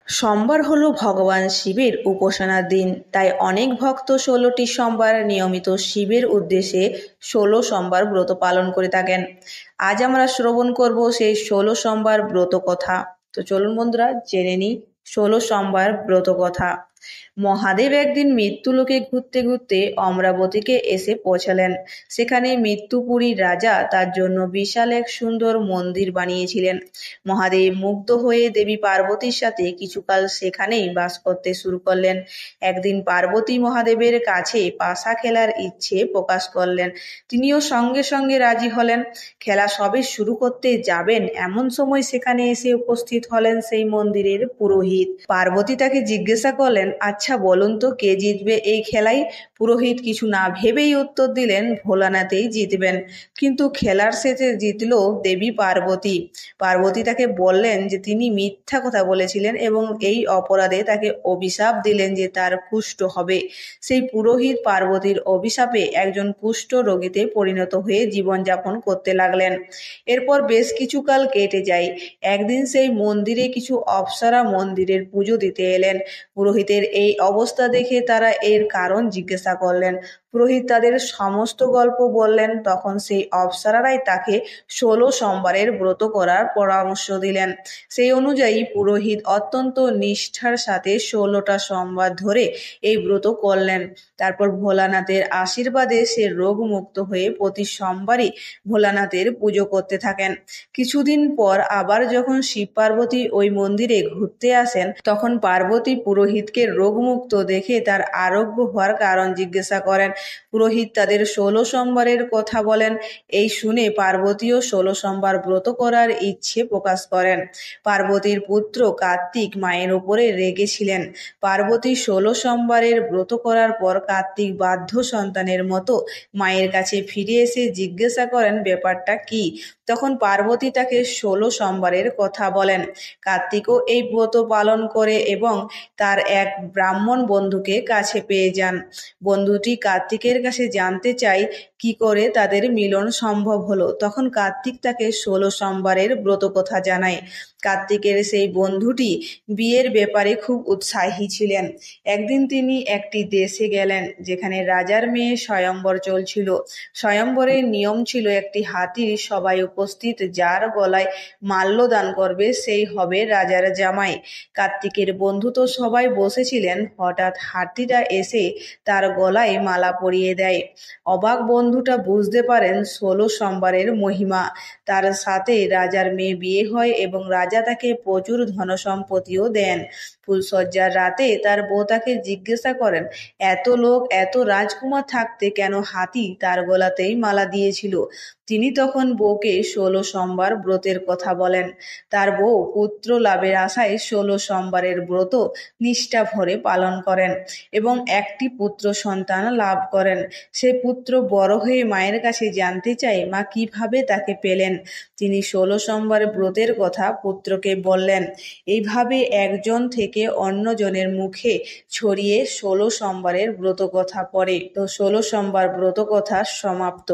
সোমবার হলো ভগবান শিবের উপাসনার দিন, তাই অনেক ভক্ত 16টি সোমবার নিয়মিত শিবের উদ্দেশ্যে 16 সোমবার ব্রত পালন করে থাকেন। আজ আমরা শ্রবণ করব সেই 16 সোমবার ব্রত কথা। তো চলুন বন্ধুরা, জেনে নিই 16 সোমবার ব্রত কথা। মহাদেব একদিন মৃত্যুলোকে ঘুরতে ঘুরতে অমরাবতীকে এসে পৌঁছালেন। সেখানে মৃত্যুপুরীর রাজা তার জন্য বিশাল এক সুন্দর মন্দির বানিয়েছিলেন। মহাদেব মুগ্ধ হয়ে দেবী পার্বতীর সাথে কিছুকাল সেখানেই বাস করতে শুরু করলেন। একদিন পার্বতী মহাদেবের কাছে পাশা খেলার ইচ্ছে প্রকাশ করলেন। তিনিও সঙ্গে সঙ্গে রাজি হলেন। খেলা সবে শুরু করতে যাবেন এমন সময় সেখানে এসে উপস্থিত হলেন সেই মন্দিরের পুরোহিত। পার্বতী তাকে জিজ্ঞাসা করলেন, আচ্ছা বলুন তো, কে জিতবে এই খেলায়? পুরোহিত কিছু না ভেবেই উত্তর দিলেন, ভোলানাথই জিতবেন। কিন্তু খেলার শেষে জিতল দেবী পার্বতী। পার্বতী তাকে বললেন যে তিনি মিথ্যা কথা বলেছিলেন এবং এই অপরাধে তাকে অভিশাপ দিলেন যে তার কুষ্ঠ হবে। সেই পুরোহিত পার্বতীর অভিশাপে একজন কুষ্ঠ রোগীতে পরিণত হয়ে জীবনযাপন করতে লাগলেন। এরপর বেশ কিছুকাল কেটে যায়। একদিন সেই মন্দিরে কিছু অপ্সরা মন্দিরের পুজো দিতে এলেন। পুরোহিতের এই অবস্থা দেখে তারা এর কারণ জিজ্ঞাসা করলেন। পুরোহিত তাদের সমস্ত গল্প বললেন। তখন সেই অপ্সরারাই তাকে 16 সোমবারের ব্রত করার পরামর্শ দিলেন। সেই অনুযায়ী পুরোহিত অত্যন্ত নিষ্ঠার সাথে 16টা সোমবার ধরে এই ব্রত করলেন। তারপর ভোলানাথের আশীর্বাদে সে রোগমুক্ত হয়ে প্রতি সোমবারই ভোলানাথের পুজো করতে থাকেন। কিছুদিন পর আবার যখন শিব পার্বতী ওই মন্দিরে ঘুরতে আসেন, তখন পার্বতী পুরোহিতকে রোগমুক্ত দেখে তার আরোগ্য হওয়ার কারণ জিজ্ঞাসা করেন। পুরোহিত তাদের 16 সোমবারের কথা বলেন। এই শুনে পার্বতীও 16 সোমবার ব্রত করার ইচ্ছে প্রকাশ করেন। পার্বতীর পুত্র কার্তিক মায়ের উপরে রেগেছিলেন। পার্বতী 16 সোমবারের ব্রত করার পর কার্তিক বাধ্য সন্তানের মতো মায়ের কাছে ফিরে এসে জিজ্ঞাসা করেন ব্যাপারটা কি। তখন পার্বতী তাকে 16 সোমবারের কথা বলেন। কার্তিকও এই ব্রত পালন করে এবং তার এক ব্রাহ্মণ বন্ধুকে কাছে পেয়ে যান। বন্ধুটি কার্তিকের কাছে জানতে চায় কি করে তাদের মিলন সম্ভব হলো। তখন কার্তিক তাকে 16 সোমবারের ব্রত কথা জানায়। কার্তিকের সেই বন্ধুটি বিয়ের ব্যাপারে খুব উৎসাহী ছিলেন। একদিন তিনি একটি দেশে গেলেন যেখানে রাজার মেয়ে স্বয়ম্বর চলছিল। স্বয়ম্বরের নিয়ম ছিল একটি হাতির সবাই উপস্থিত যার গলায় মাল্য দান করবে সেই হবে রাজার জামাই। কার্তিকের বন্ধু তো সবাই বসেছিলেন, হঠাৎ হাতিটা এসে তার গলায় মালা পরিয়ে দেয়। অবাক বন্ধুটা বুঝতে পারেন 16 সোমবারের মহিমা। তার সাথে রাজার মেয়ে বিয়ে হয় এবং রাজা তাকে প্রচুর ধনসম্পত্তিও দেন। ফুলশয্যার রাতে তার বউ তাকে জিজ্ঞাসা করেন, এত লোক এত রাজকুমার থাকতে কেন হাতি তার গলাতেই মালা দিয়েছিল? তিনি তখন বউকে 16 সোমবার ব্রতের কথা বলেন। তার বউ পুত্র লাভের আশায় 16 সোমবারের ব্রত নিষ্ঠা ভরে পালন করেন এবং একটি পুত্র সন্তান লাভ করেন। সে পুত্র বড় হয়ে মায়ের কাছে জানতে চায় মা কিভাবে তাকে পেলেন। তিনি 16 সোমবার ব্রতের কথা পুত্রকে বললেন। এইভাবে একজন থেকে অন্যজনের মুখে ছড়িয়ে 16 সোমবারের ব্রত কথা পড়ে। তো 16 সোমবার ব্রত কথা সমাপ্ত।